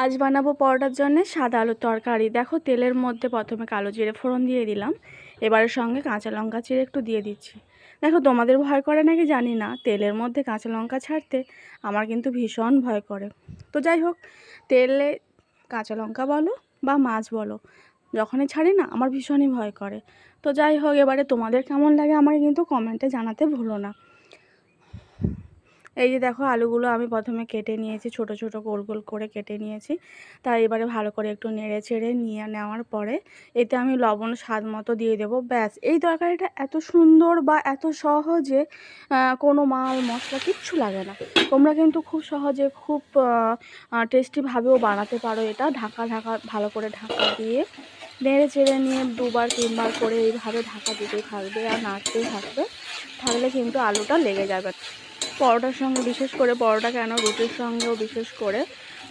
আজ বানাবো পরোটার জন্য সাদা আলুর তরকারি। দেখো তেলের মধ্যে প্রথমে কালো জিরে ফোড়ন দিয়ে দিলাম, এবারে সঙ্গে কাঁচা লঙ্কা চিড়ে একটু দিয়ে দিচ্ছি। দেখো তোমাদের ভয় করে নাকি জানি না, তেলের মধ্যে কাঁচা লঙ্কা ছাড়তে আমার কিন্তু ভীষণ ভয় করে। তো যাই হোক, তেলে কাঁচা লঙ্কা বলো বা মাছ বলো, যখনই ছাড়ি না আমার ভীষণই ভয় করে। তো যাই হোক, এবারে তোমাদের কেমন লাগে আমাকে কিন্তু কমেন্টে জানাতে ভুলো না। এই যে দেখো, আলুগুলো আমি প্রথমে কেটে নিয়েছি, ছোট ছোট গোল গোল করে কেটে নিয়েছি। তাই এবারে ভালো করে একটু নেড়ে চেড়ে নিয়ে নেওয়ার পরে এতে আমি লবণ স্বাদ মতো দিয়ে দেবো। ব্যাস, এই তরকারিটা এত সুন্দর বা এত সহজে কোনো মাল মশলা কিচ্ছু লাগে না। তোমরা কিন্তু খুব সহজে খুব টেস্টিভাবেও বানাতে পারো এটা। ঢাকা ভালো করে ঢাকা দিয়ে নেড়ে চেড়ে নিয়ে 2বার 3বার করে এইভাবে ঢাকা দিতেই থাকবে আর নাড়তেই থাকবে, থাকলে কিন্তু আলুটা লেগে যাবে। পরোটার সঙ্গে, বিশেষ করে পরোটা কেন, রুটির সঙ্গেও বিশেষ করে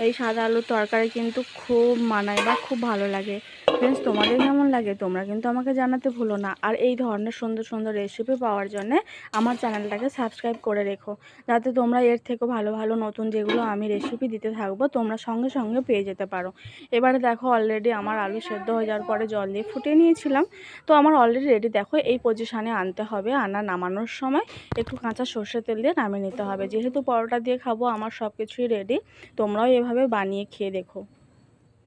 এই সাদা আলুর তরকারি কিন্তু খুব মানায় বা খুব ভালো লাগে। ফ্রেন্ডস, তোমাদের কেমন লাগে তোমরা কিন্তু আমাকে জানাতে ভুলো না। আর এই ধরনের সুন্দর সুন্দর রেসিপি পাওয়ার জন্যে আমার চ্যানেলটাকে সাবস্ক্রাইব করে রেখো, যাতে তোমরা এর থেকেও ভালো ভালো নতুন যেগুলো আমি রেসিপি দিতে থাকবো তোমরা সঙ্গে সঙ্গে পেয়ে যেতে পারো। এবারে দেখো, অলরেডি আমার আলু সেদ্ধ হয়ে যাওয়ার পরে জল দিয়ে ফুটিয়ে নিয়েছিলাম। তো আমার অলরেডি রেডি। দেখো, এই পজিশানে আনতে হবে। নামানোর সময় একটু কাঁচা সর্ষের তেল দিয়ে নামিয়ে নিতে হবে। যেহেতু পরোটা দিয়ে খাবো, আমার সব কিছুই রেডি। তোমরাও এভাবে বানিয়ে খেয়ে দেখো।